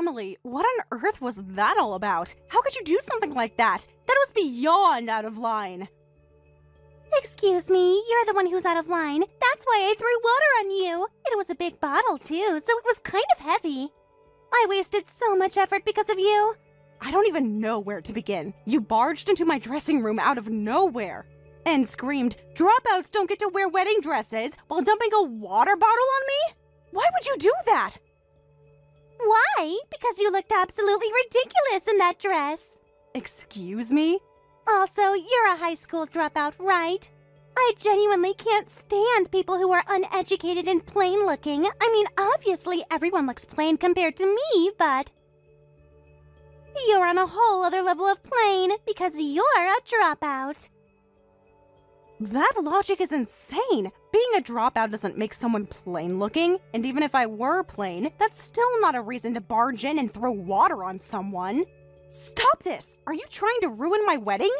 Emily, what on earth was that all about? How could you do something like that? That was beyond out of line. Excuse me, you're the one who's out of line. That's why I threw water on you. It was a big bottle, too, so it was kind of heavy. I wasted so much effort because of you. I don't even know where to begin. You barged into my dressing room out of nowhere and screamed, "Dropouts don't get to wear wedding dresses," while dumping a water bottle on me? Why would you do that? Why? Because you looked absolutely ridiculous in that dress. Excuse me? Also, you're a high school dropout, right? I genuinely can't stand people who are uneducated and plain looking. I mean, obviously everyone looks plain compared to me, but you're on a whole other level of plain because you're a dropout. That logic is insane. Being a dropout doesn't make someone plain looking, and even if I were plain, that's still not a reason to barge in and throw water on someone. Stop this! Are you trying to ruin my wedding?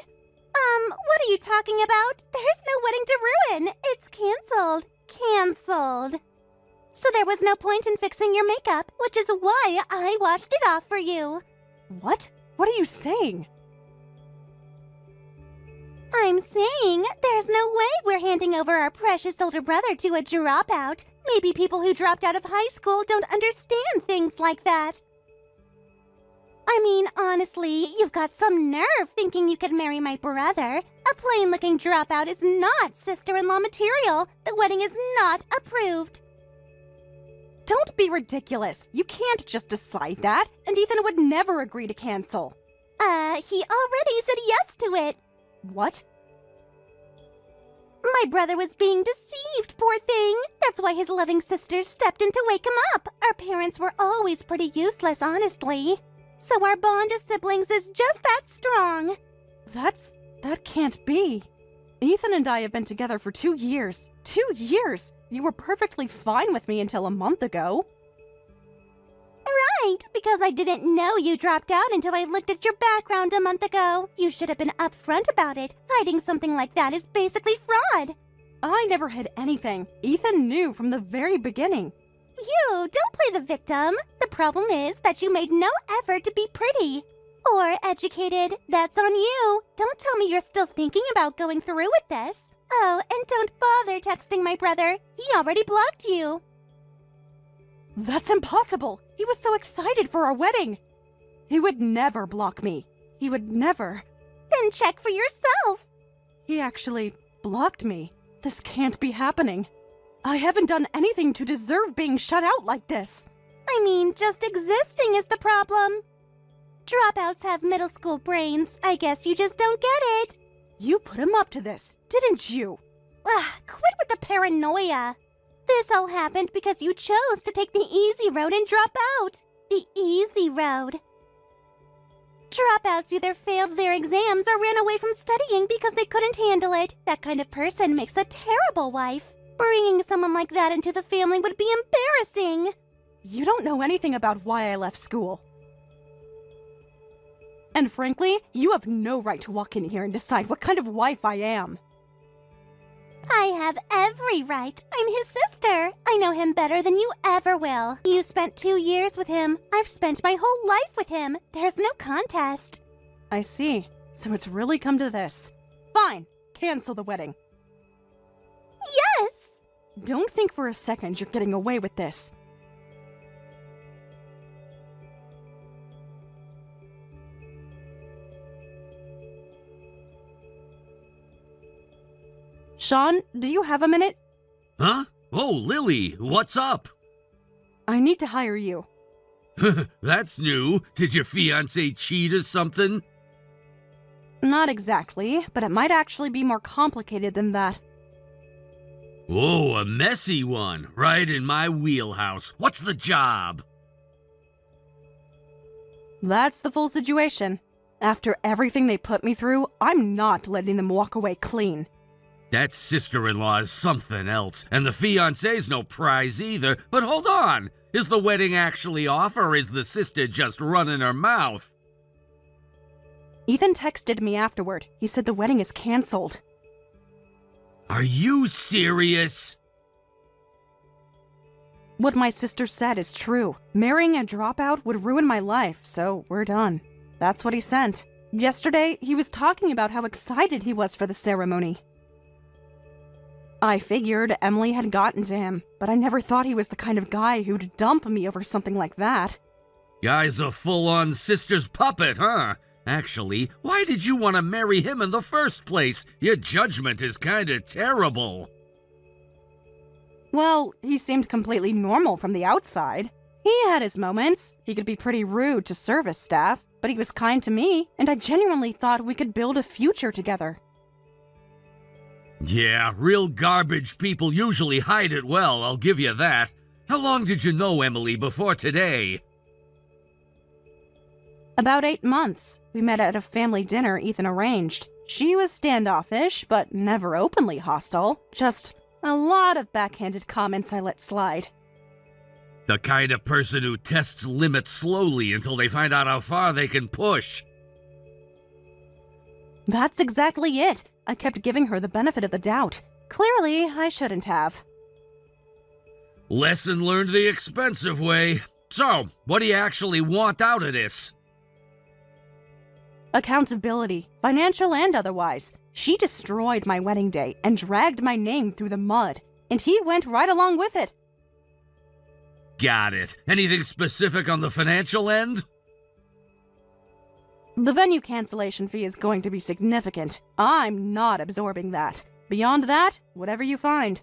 What are you talking about? There's no wedding to ruin. It's canceled. Canceled. So there was no point in fixing your makeup, which is why I washed it off for you. What? What are you saying? I'm saying there's no way we're handing over our precious older brother to a dropout. Maybe people who dropped out of high school don't understand things like that. I mean, honestly, you've got some nerve thinking you could marry my brother. A plain-looking dropout is not sister-in-law material. The wedding is not approved. Don't be ridiculous. You can't just decide that, and Ethan would never agree to cancel. He already said yes to it. What? My brother was being deceived, poor thing. That's why his loving sisters stepped in to wake him up. Our parents were always pretty useless, honestly. So our bond as siblings is just that strong. That can't be. Ethan and I have been together for 2 years. 2 years! You were perfectly fine with me until a month ago. Right, because I didn't know you dropped out until I looked at your background a month ago. You should have been upfront about it. Hiding something like that is basically fraud. I never hid anything. Ethan knew from the very beginning. You don't play the victim. The problem is that you made no effort to be pretty or educated. That's on you. Don't tell me you're still thinking about going through with this. Oh, and don't bother texting my brother. He already blocked you. That's impossible. He was so excited for our wedding. He would never block me. He would never. Then check for yourself. He actually blocked me. This can't be happening. I haven't done anything to deserve being shut out like this. I mean, just existing is the problem. Dropouts have middle school brains. I guess you just don't get it. You put him up to this, didn't you? Ugh, quit with the paranoia. This all happened because you chose to take the easy road and drop out. The easy road. Dropouts either failed their exams or ran away from studying because they couldn't handle it. That kind of person makes a terrible wife. Bringing someone like that into the family would be embarrassing. You don't know anything about why I left school. And frankly, you have no right to walk in here and decide what kind of wife I am. I have every right. I'm his sister. I know him better than you ever will. You spent 2 years with him. I've spent my whole life with him. There's no contest. I see. So it's really come to this. Fine. Cancel the wedding. Yes! Don't think for a second you're getting away with this. Sean, do you have a minute? Huh? Oh, Lily, what's up? I need to hire you. That's new. Did your fiancé cheat or something? Not exactly, but it might actually be more complicated than that. Whoa, a messy one. Right in my wheelhouse. What's the job? That's the full situation. After everything they put me through, I'm not letting them walk away clean. That sister-in-law is something else, and the fiancé's no prize either. But hold on, is the wedding actually off, or is the sister just running her mouth? Ethan texted me afterward. He said the wedding is canceled. Are you serious? What my sister said is true. Marrying a dropout would ruin my life, so we're done. That's what he sent. Yesterday, he was talking about how excited he was for the ceremony. I figured Emily had gotten to him, but I never thought he was the kind of guy who'd dump me over something like that. Guy's a full-on sister's puppet, huh? Actually, why did you want to marry him in the first place? Your judgment is kinda terrible. Well, he seemed completely normal from the outside. He had his moments. He could be pretty rude to service staff, but he was kind to me, and I genuinely thought we could build a future together. Yeah, real garbage people usually hide it well, I'll give you that. How long did you know Emily before today? About 8 months. We met at a family dinner Ethan arranged. She was standoffish, but never openly hostile. Just a lot of backhanded comments I let slide. The kind of person who tests limits slowly until they find out how far they can push. That's exactly it. I kept giving her the benefit of the doubt. Clearly, I shouldn't have. Lesson learned the expensive way. So, what do you actually want out of this? Accountability, financial and otherwise. She destroyed my wedding day and dragged my name through the mud, and he went right along with it. Got it. Anything specific on the financial end? The venue cancellation fee is going to be significant. I'm not absorbing that. Beyond that, whatever you find.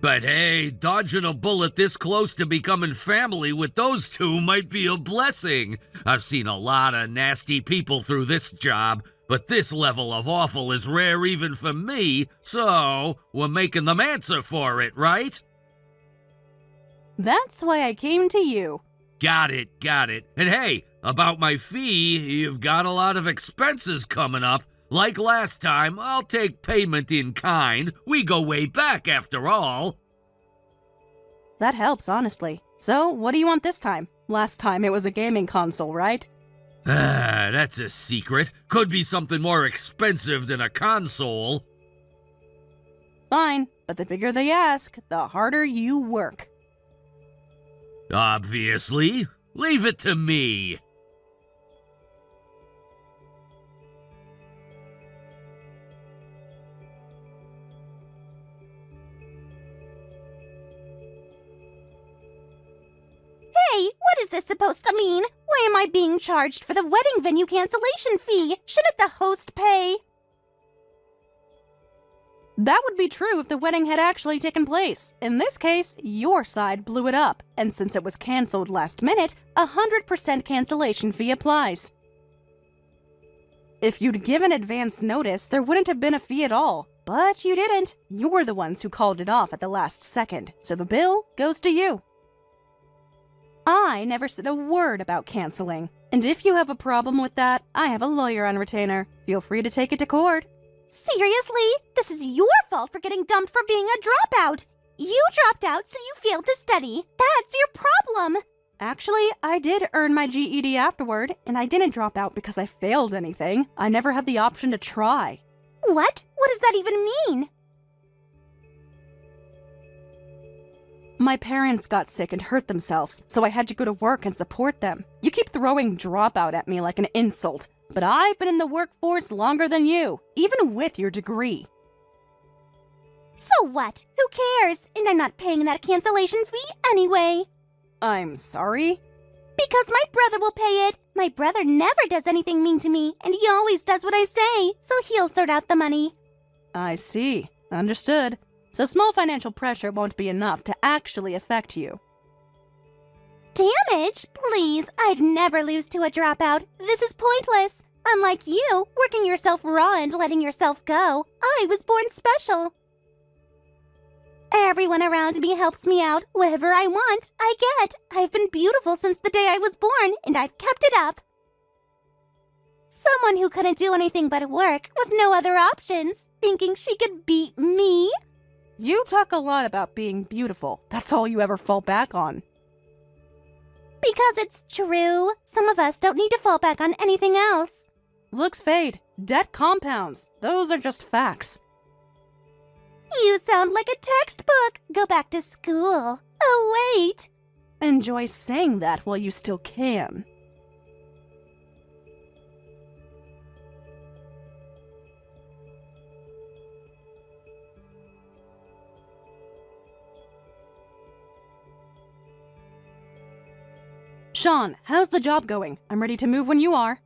But hey, dodging a bullet this close to becoming family with those two might be a blessing. I've seen a lot of nasty people through this job, but this level of awful is rare even for me, so we're making them answer for it, right? That's why I came to you. Got it. And hey, about my fee, you've got a lot of expenses coming up. Like last time, I'll take payment in kind. We go way back after all. That helps, honestly. So, what do you want this time? Last time it was a gaming console, right? That's a secret. Could be something more expensive than a console. Fine, but the bigger they ask, the harder you work. Obviously. Leave it to me. Hey, what is this supposed to mean? Why am I being charged for the wedding venue cancellation fee? Shouldn't the host pay? That would be true if the wedding had actually taken place. In this case, your side blew it up, and since it was canceled last minute, 100% cancellation fee applies. If you'd given advance notice, there wouldn't have been a fee at all. But you didn't. You were the ones who called it off at the last second, so the bill goes to you. I never said a word about canceling. And if you have a problem with that, I have a lawyer on retainer. Feel free to take it to court. Seriously? This is your fault for getting dumped for being a dropout. You dropped out, so you failed to study. That's your problem. Actually, I did earn my GED afterward, and I didn't drop out because I failed anything. I never had the option to try. What? What does that even mean? My parents got sick and hurt themselves, so I had to go to work and support them. You keep throwing dropout at me like an insult, but I've been in the workforce longer than you, even with your degree. So what? Who cares? And I'm not paying that cancellation fee anyway. I'm sorry? Because my brother will pay it. My brother never does anything mean to me, and he always does what I say, so he'll sort out the money. I see. Understood. So small financial pressure won't be enough to actually affect you. Damage? Please, I'd never lose to a dropout. This is pointless. Unlike you, working yourself raw and letting yourself go, I was born special. Everyone around me helps me out. Whatever I want, I get. I've been beautiful since the day I was born, and I've kept it up. Someone who couldn't do anything but work with no other options, thinking she could beat me? You talk a lot about being beautiful. That's all you ever fall back on. Because it's true. Some of us don't need to fall back on anything else. Looks fade. Debt compounds. Those are just facts. You sound like a textbook. Go back to school. Oh, wait. Enjoy saying that while you still can. Sean, how's the job going? I'm ready to move when you are.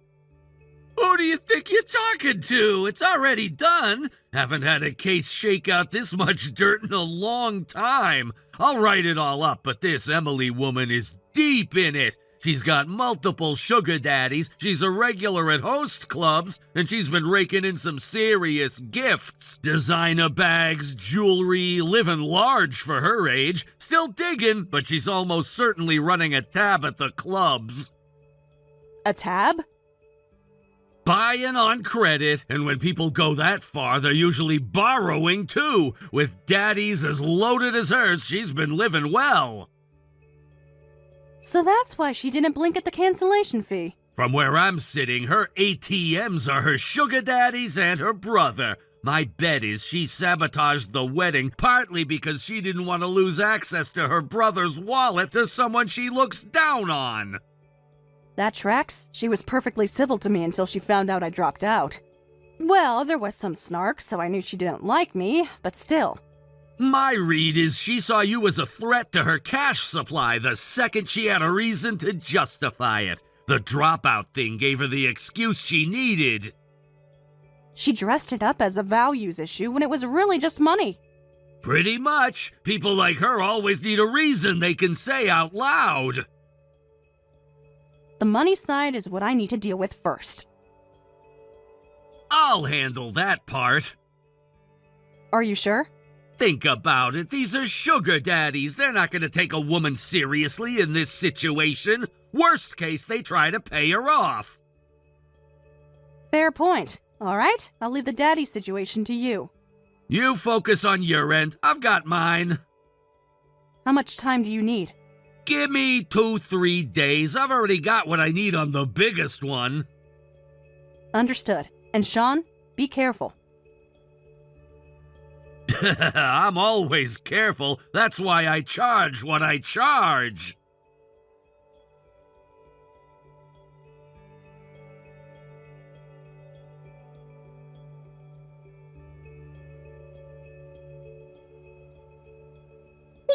Who do you think you're talking to? It's already done. Haven't had a case shake out this much dirt in a long time. I'll write it all up, but this Emily woman is deep in it. She's got multiple sugar daddies, she's a regular at host clubs, and she's been raking in some serious gifts. Designer bags, jewelry, living large for her age. Still digging, but she's almost certainly running a tab at the clubs. A tab? Buying on credit, and when people go that far, they're usually borrowing too. With daddies as loaded as hers, she's been living well. So that's why she didn't blink at the cancellation fee. From where I'm sitting, her ATMs are her sugar daddies and her brother. My bet is she sabotaged the wedding partly because she didn't want to lose access to her brother's wallet to someone she looks down on. That tracks. She was perfectly civil to me until she found out I dropped out. Well, there was some snark, so I knew she didn't like me, but still. My read is she saw you as a threat to her cash supply the second she had a reason to justify it. The dropout thing gave her the excuse she needed. She dressed it up as a values issue when it was really just money. Pretty much. People like her always need a reason they can say out loud. The money side is what I need to deal with first. I'll handle that part. Are you sure? Think about it. These are sugar daddies. They're not going to take a woman seriously in this situation. Worst case, they try to pay her off. Fair point. All right, I'll leave the daddy situation to you. You focus on your end. I've got mine. How much time do you need? Give me 2-3 days. I've already got what I need on the biggest one. Understood. And Sean, be careful. I'm always careful. That's why I charge what I charge.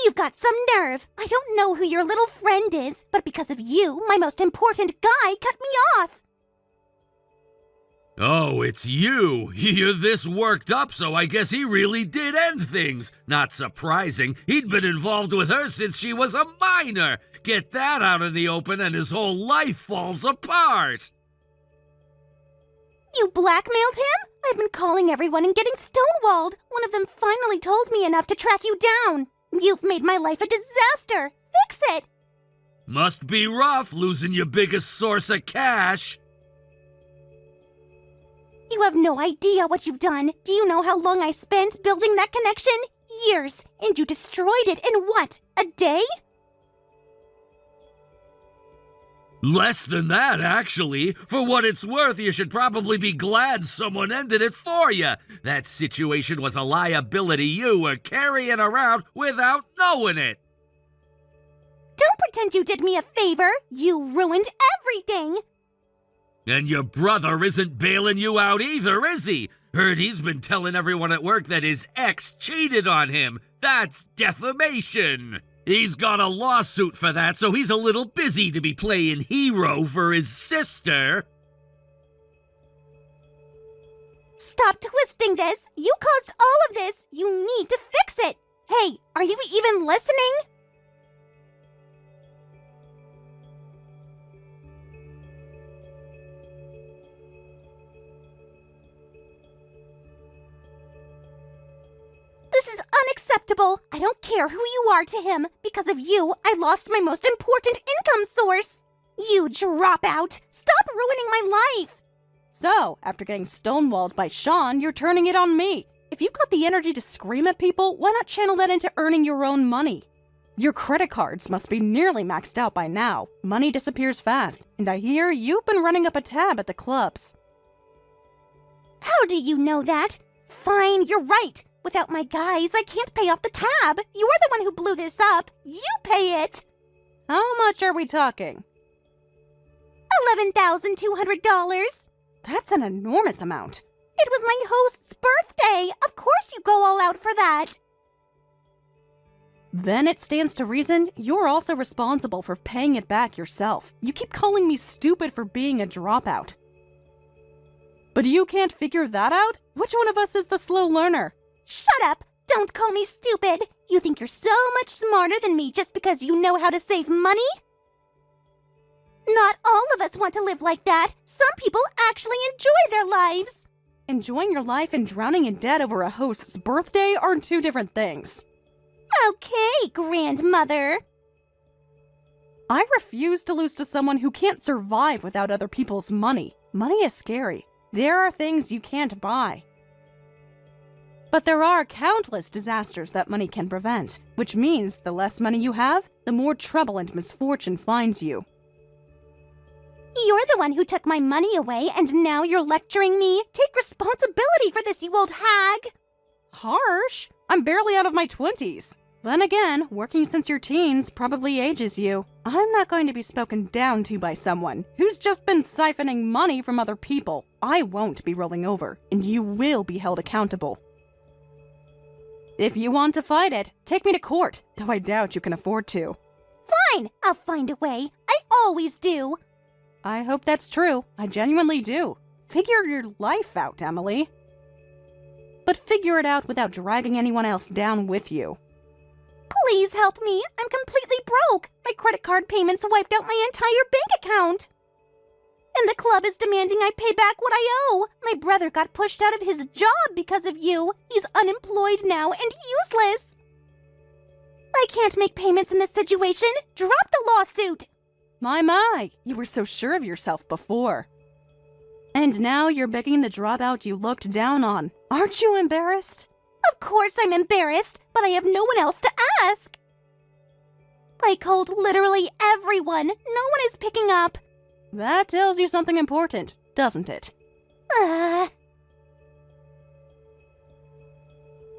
You've got some nerve. I don't know who your little friend is, but because of you, my most important guy cut me off. Oh, it's you. You're this worked up, so I guess he really did end things. Not surprising. He'd been involved with her since she was a minor. Get that out in the open and his whole life falls apart. You blackmailed him? I've been calling everyone and getting stonewalled. One of them finally told me enough to track you down. You've made my life a disaster. Fix it. Must be rough losing your biggest source of cash. You have no idea what you've done. Do you know how long I spent building that connection? Years. And you destroyed it in what? A day? Less than that, actually. For what it's worth, you should probably be glad someone ended it for you. That situation was a liability you were carrying around without knowing it. Don't pretend you did me a favor. You ruined everything. And your brother isn't bailing you out either, is he? Heard he's been telling everyone at work that his ex cheated on him. That's defamation. He's got a lawsuit for that, so he's a little busy to be playing hero for his sister. Stop twisting this. You caused all of this. You need to fix it. Hey, are you even listening? This is unacceptable. I don't care who you are to him. Because of you, I lost my most important income source. You dropout. Stop ruining my life. So, after getting stonewalled by Sean, you're turning it on me. If you've got the energy to scream at people, why not channel that into earning your own money? Your credit cards must be nearly maxed out by now. Money disappears fast, and I hear you've been running up a tab at the clubs. How do you know that? Fine, you're right. Without my guys, I can't pay off the tab. You are the one who blew this up. You pay it. How much are we talking? $11,200. That's an enormous amount. It was my host's birthday. Of course you go all out for that. Then it stands to reason you're also responsible for paying it back yourself. You keep calling me stupid for being a dropout. But you can't figure that out? Which one of us is the slow learner? Shut up! Don't call me stupid! You think you're so much smarter than me just because you know how to save money? Not all of us want to live like that. Some people actually enjoy their lives. Enjoying your life and drowning in debt over a host's birthday are two different things. Okay, grandmother. I refuse to lose to someone who can't survive without other people's money. Money is scary. There are things you can't buy. But there are countless disasters that money can prevent, which means the less money you have, the more trouble and misfortune finds you. You're the one who took my money away, and now you're lecturing me? Take responsibility for this, you old hag! Harsh? I'm barely out of my 20s. Then again, working since your teens probably ages you. I'm not going to be spoken down to by someone who's just been siphoning money from other people. I won't be rolling over, and you will be held accountable. If you want to fight it, take me to court, though I doubt you can afford to. Fine, I'll find a way. I always do. I hope that's true. I genuinely do. Figure your life out, Emily. But figure it out without dragging anyone else down with you. Please help me. I'm completely broke. My credit card payments wiped out my entire bank account. And the club is demanding I pay back what I owe. My brother got pushed out of his job because of you. He's unemployed now and useless. I can't make payments in this situation. Drop the lawsuit. My, you were so sure of yourself before. And now you're begging the dropout you looked down on. Aren't you embarrassed? Of course I'm embarrassed, but I have no one else to ask. I called literally everyone. No one is picking up. That tells you something important, doesn't it?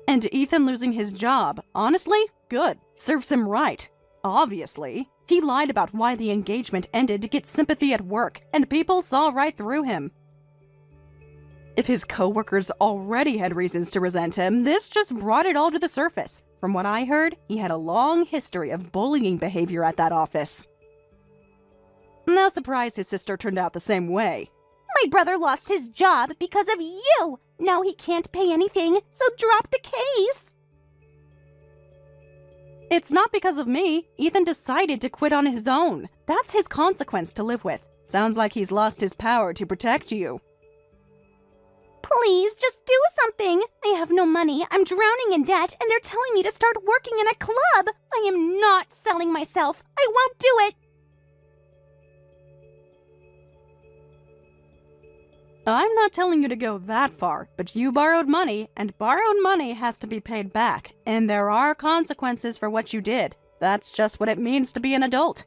And Ethan losing his job, honestly, good. Serves him right. Obviously. He lied about why the engagement ended to get sympathy at work, and people saw right through him. If his coworkers already had reasons to resent him, this just brought it all to the surface. From what I heard, he had a long history of bullying behavior at that office. No surprise his sister turned out the same way. My brother lost his job because of you. Now he can't pay anything, so drop the case. It's not because of me. Ethan decided to quit on his own. That's his consequence to live with. Sounds like he's lost his power to protect you. Please, just do something. I have no money, I'm drowning in debt, and they're telling me to start working in a club. I am not selling myself. I won't do it. I'm not telling you to go that far, but you borrowed money, and borrowed money has to be paid back, and there are consequences for what you did. That's just what it means to be an adult.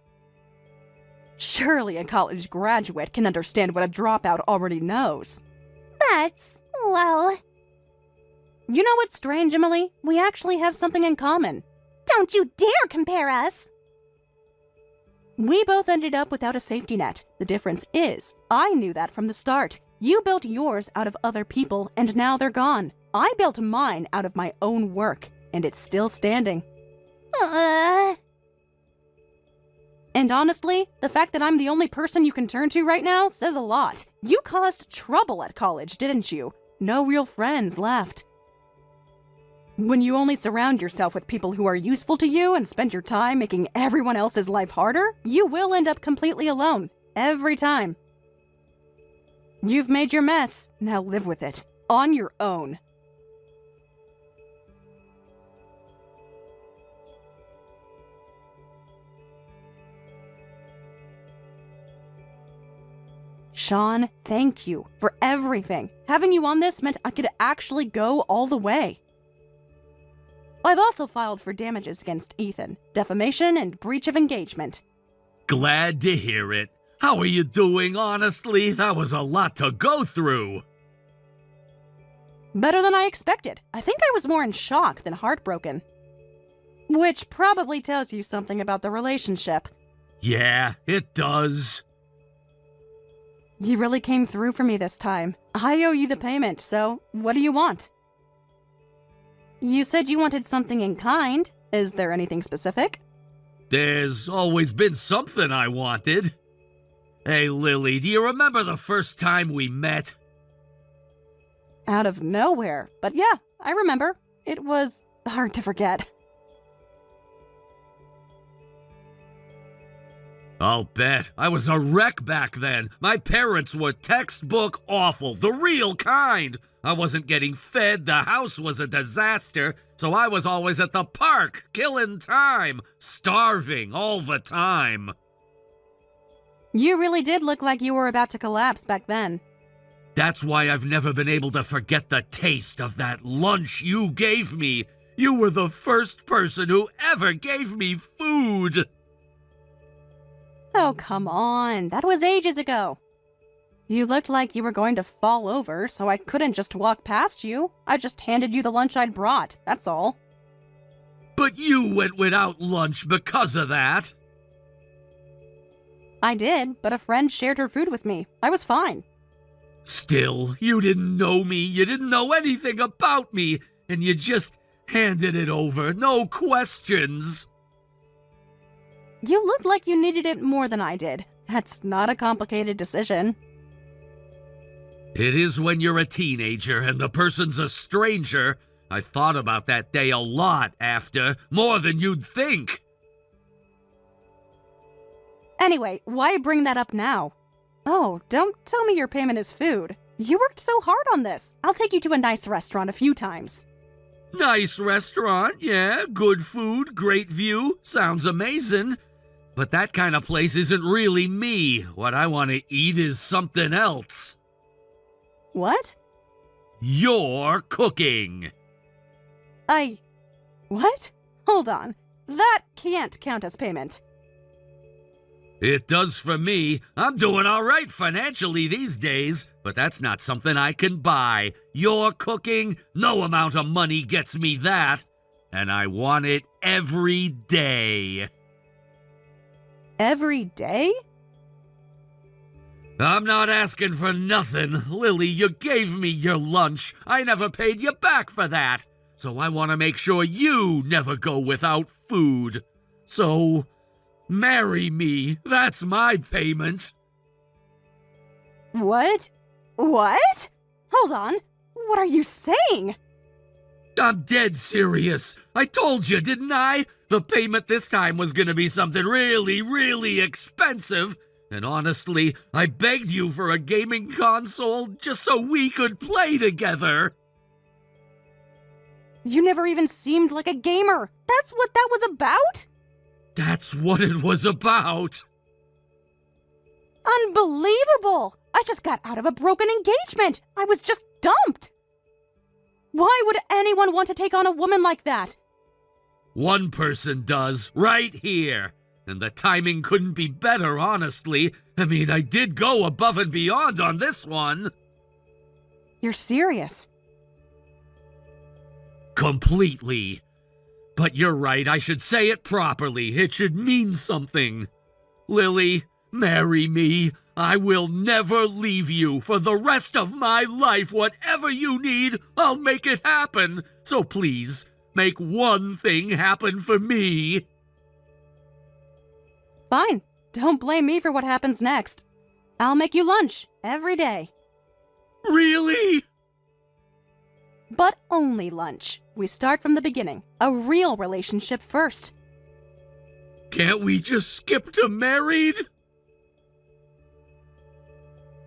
Surely a college graduate can understand what a dropout already knows. That's, well... You know what's strange, Emily? We actually have something in common. Don't you dare compare us! We both ended up without a safety net. The difference is, I knew that from the start. You built yours out of other people, and now they're gone. I built mine out of my own work, and it's still standing. And honestly, the fact that I'm the only person you can turn to right now says a lot. You caused trouble at college, didn't you? No real friends left. When you only surround yourself with people who are useful to you and spend your time making everyone else's life harder, you will end up completely alone. Every time. You've made your mess. Now live with it. On your own. Sean, thank you for everything. Having you on this meant I could actually go all the way. I've also filed for damages against Ethan, defamation and breach of engagement. Glad to hear it. How are you doing, honestly? That was a lot to go through. Better than I expected. I think I was more in shock than heartbroken. Which probably tells you something about the relationship. Yeah, it does. You really came through for me this time. I owe you the payment, so what do you want? You said you wanted something in kind. Is there anything specific? There's always been something I wanted. Hey, Lily, do you remember the first time we met? Out of nowhere. But yeah, I remember. It was hard to forget. I'll bet. I was a wreck back then. My parents were textbook awful, the real kind. I wasn't getting fed, the house was a disaster, so I was always at the park, killing time, starving all the time. You really did look like you were about to collapse back then. That's why I've never been able to forget the taste of that lunch you gave me. You were the first person who ever gave me food. Oh, come on. That was ages ago. You looked like you were going to fall over, so I couldn't just walk past you. I just handed you the lunch I'd brought, that's all. But you went without lunch because of that. I did, but a friend shared her food with me. I was fine. Still, you didn't know me, you didn't know anything about me, and you just handed it over, no questions. You looked like you needed it more than I did. That's not a complicated decision. It is when you're a teenager and the person's a stranger. I thought about that day a lot after, more than you'd think. Anyway, why bring that up now? Oh, don't tell me your payment is food. You worked so hard on this. I'll take you to a nice restaurant a few times. Nice restaurant, yeah, good food, great view, sounds amazing. But that kind of place isn't really me. What I want to eat is something else. What? Your cooking. What? Hold on. That can't count as payment. It does for me. I'm doing all right financially these days, but that's not something I can buy. Your cooking, no amount of money gets me that. And I want it every day. Every day? I'm not asking for nothing. Lily, you gave me your lunch. I never paid you back for that. So I want to make sure you never go without food. So, marry me. That's my payment. What? What? Hold on. What are you saying? I'm dead serious. I told you, didn't I? The payment this time was gonna be something really, really expensive. And honestly, I begged you for a gaming console just so we could play together. You never even seemed like a gamer. That's what that was about? That's what it was about. Unbelievable! I just got out of a broken engagement. I was just dumped. Why would anyone want to take on a woman like that? One person does, right here. And the timing couldn't be better, honestly. I mean, I did go above and beyond on this one. You're serious? Completely. But you're right, I should say it properly. It should mean something. Lily, marry me. I will never leave you. For the rest of my life, whatever you need, I'll make it happen. So please, make one thing happen for me. Fine. Don't blame me for what happens next. I'll make you lunch every day. Really? But only lunch. We start from the beginning. A real relationship first. Can't we just skip to married?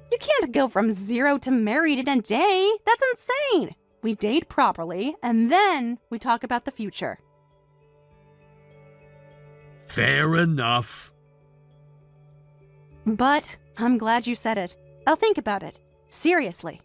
You can't go from 0 to married in a day. That's insane. We date properly, and then we talk about the future. Fair enough. But I'm glad you said it. I'll think about it. Seriously.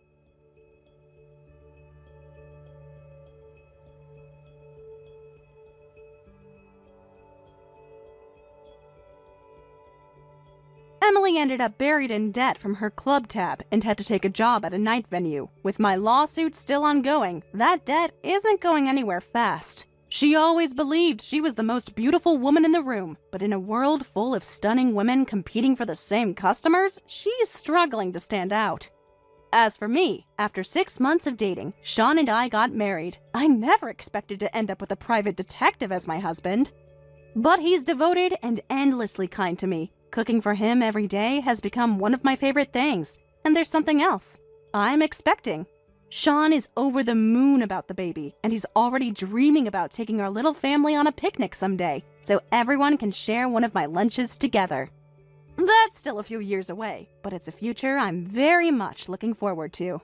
Emily ended up buried in debt from her club tab and had to take a job at a night venue. With my lawsuit still ongoing, that debt isn't going anywhere fast. She always believed she was the most beautiful woman in the room, but in a world full of stunning women competing for the same customers, she's struggling to stand out. As for me, after 6 months of dating, Sean and I got married. I never expected to end up with a private detective as my husband. But he's devoted and endlessly kind to me. Cooking for him every day has become one of my favorite things. And there's something else. I'm expecting. Sean is over the moon about the baby, and he's already dreaming about taking our little family on a picnic someday, so everyone can share one of my lunches together. That's still a few years away, but it's a future I'm very much looking forward to.